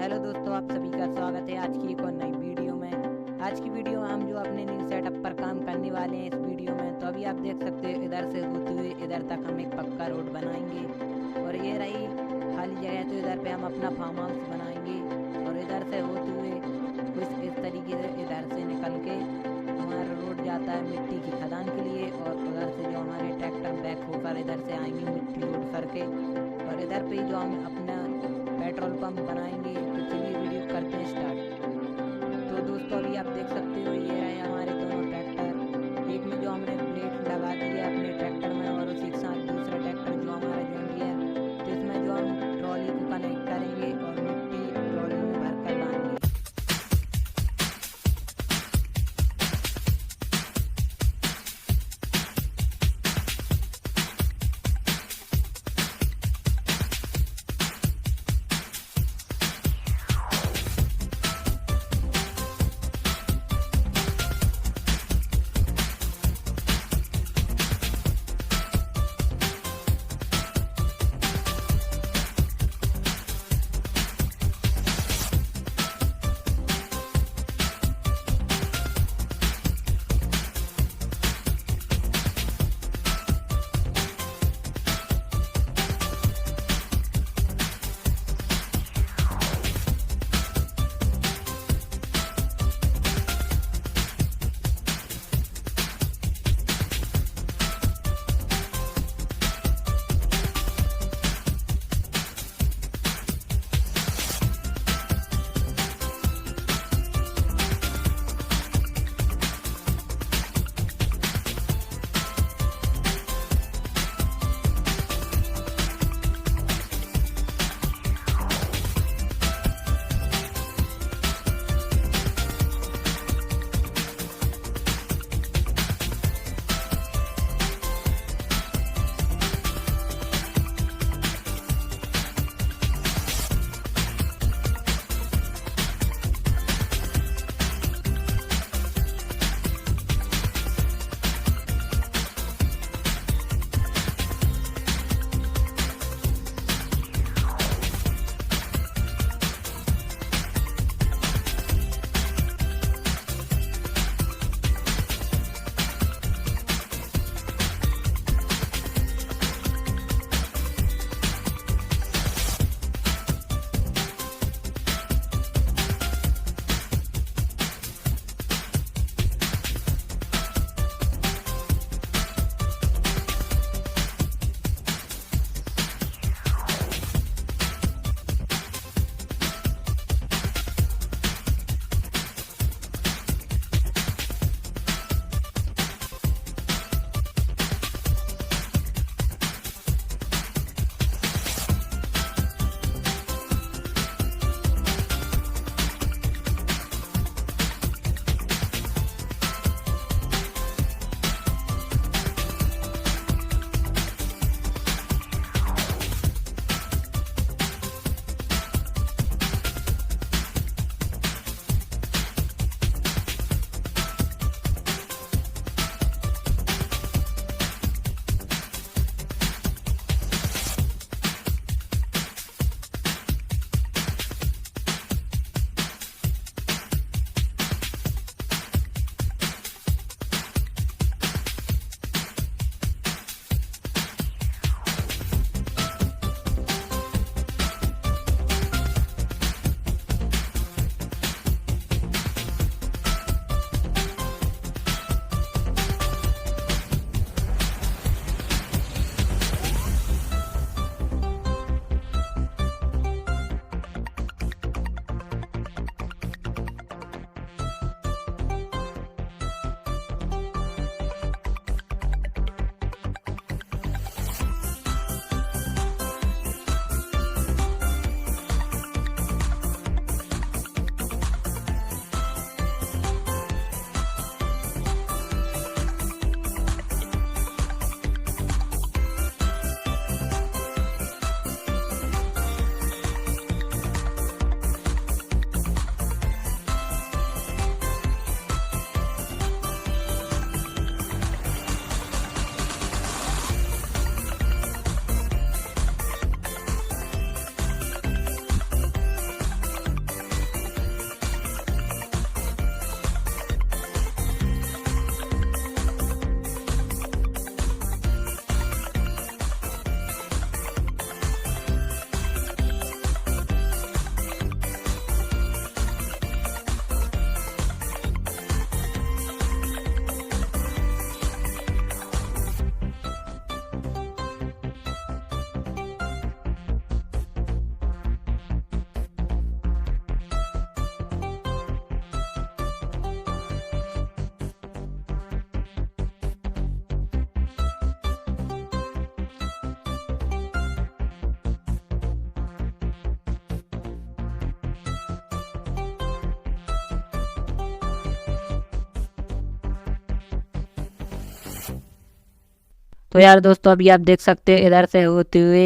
Hello दोस्तों, आप सभी का स्वागत है आज की एक और नई वीडियो में। आज की वीडियो में हम जो अपने न्यू सेटअप पर काम करने वाले हैं इस वीडियो में, तो अभी आप देख सकते हो इधर से होते हुए इधर तक हम एक पक्का रोड बनाएंगे और ये रही खाली जगह, तो इधर पे हम अपना फार्म हाउस बनाएंगे और इधर से होते हुए कुछ इस तरीके से इधर से निकल के हमारा रोड जाता है मिट्टी की खदान के लिए और उधर से जो हमारे ट्रैक्टर बैक होकर इधर से आएंगे मिट्टी लोड करके और इधर पे जो हम अपना पेट्रोल पंप बनाएंगे। तो चलिए वीडियो करते हैं स्टार्ट। तो दोस्तों अभी आप देख सकते हो ये रहे हमारे दोनों ट्रैक्टर, एक में जो हमने प्लेट लगा दी है अपने ट्रैक्टर में और उसी के साथ दूसरा ट्रैक्टर जो हमारा जॉन डियर, तो इसमें जो हम ट्रॉली को कनेक्ट करेंगे और मिट्टी ट्रॉली में भर कर लाएंगे। तो यार दोस्तों अभी आप देख सकते हैं इधर से होते हुए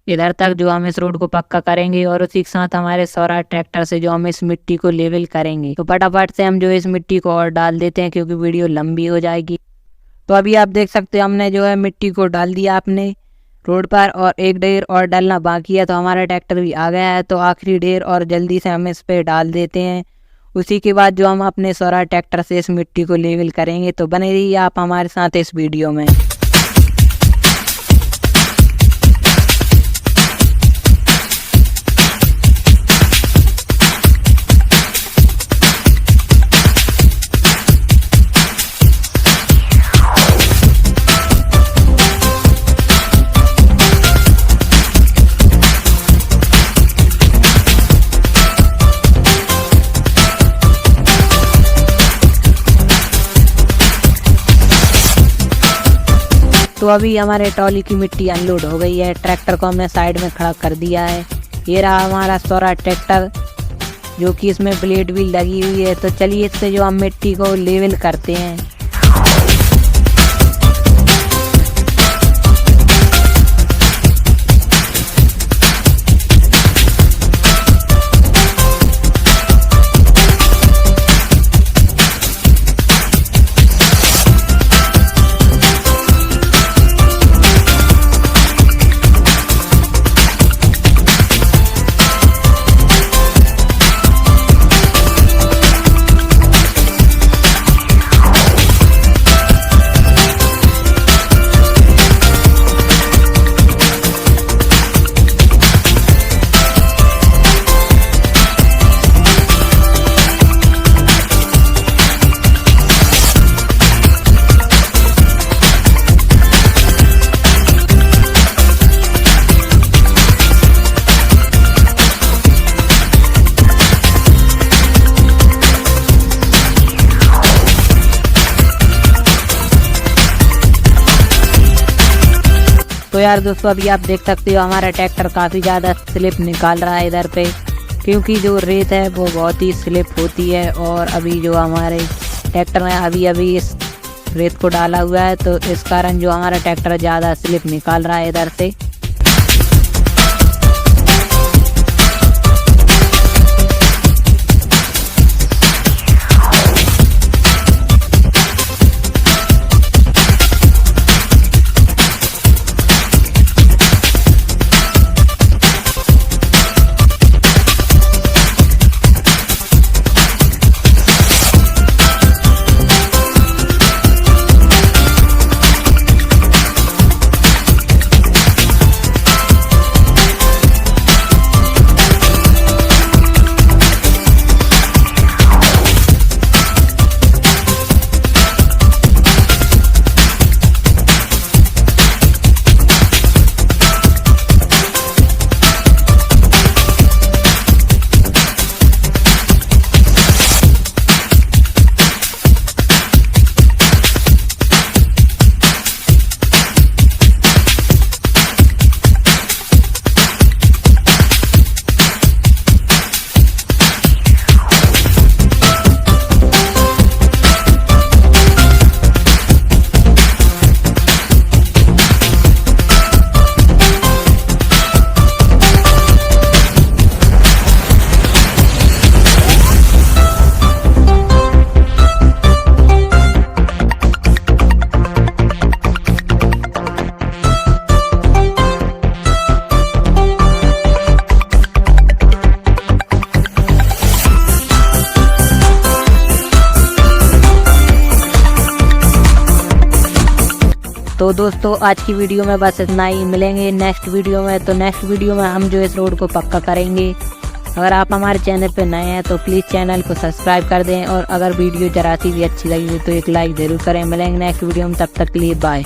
इधर तक जो हम इस रोड को पक्का करेंगे और उसी के साथ हमारे स्वराज ट्रैक्टर से जो हम इस मिट्टी को लेवल करेंगे। तो फटाफट से हम जो इस मिट्टी को और डाल देते हैं क्योंकि वीडियो लंबी हो जाएगी। तो अभी आप देख सकते हैं हमने जो है मिट्टी को डाल दिया अपने रोड पर और एक ढेर और डालना बाकी है। तो हमारा ट्रैक्टर भी आ गया है, तो आखिरी ढेर और जल्दी से हम इस पे डाल देते हैं। उसी के बाद जो हम अपने स्वराज ट्रैक्टर से इस मिट्टी को लेवल करेंगे। तो बने रहिए आप हमारे साथ इस वीडियो में। तो अभी हमारे ट्रॉली की मिट्टी अनलोड हो गई है। ट्रैक्टर को हमने साइड में खड़ा कर दिया है। ये रहा हमारा स्वराज ट्रैक्टर जो कि इसमें ब्लेड भी लगी हुई है। तो चलिए इससे जो हम मिट्टी को लेवल करते हैं। तो यार दोस्तों अभी आप देख सकते हो हमारा ट्रैक्टर काफ़ी ज़्यादा स्लिप निकाल रहा है इधर पे, क्योंकि जो रेत है वो बहुत ही स्लिप होती है। और अभी जो हमारे ट्रैक्टर ने अभी इस रेत को डाला हुआ है, तो इस कारण जो हमारा ट्रैक्टर ज़्यादा स्लिप निकाल रहा है इधर से। तो दोस्तों आज की वीडियो में बस इतना ही। मिलेंगे नेक्स्ट वीडियो में। तो नेक्स्ट वीडियो में हम जो इस रोड को पक्का करेंगे। अगर आप हमारे चैनल पर नए हैं तो प्लीज़ चैनल को सब्सक्राइब कर दें, और अगर वीडियो जरा सी भी अच्छी लगी हो तो एक लाइक ज़रूर करें। मिलेंगे नेक्स्ट वीडियो में, तब तक के लिए बाय।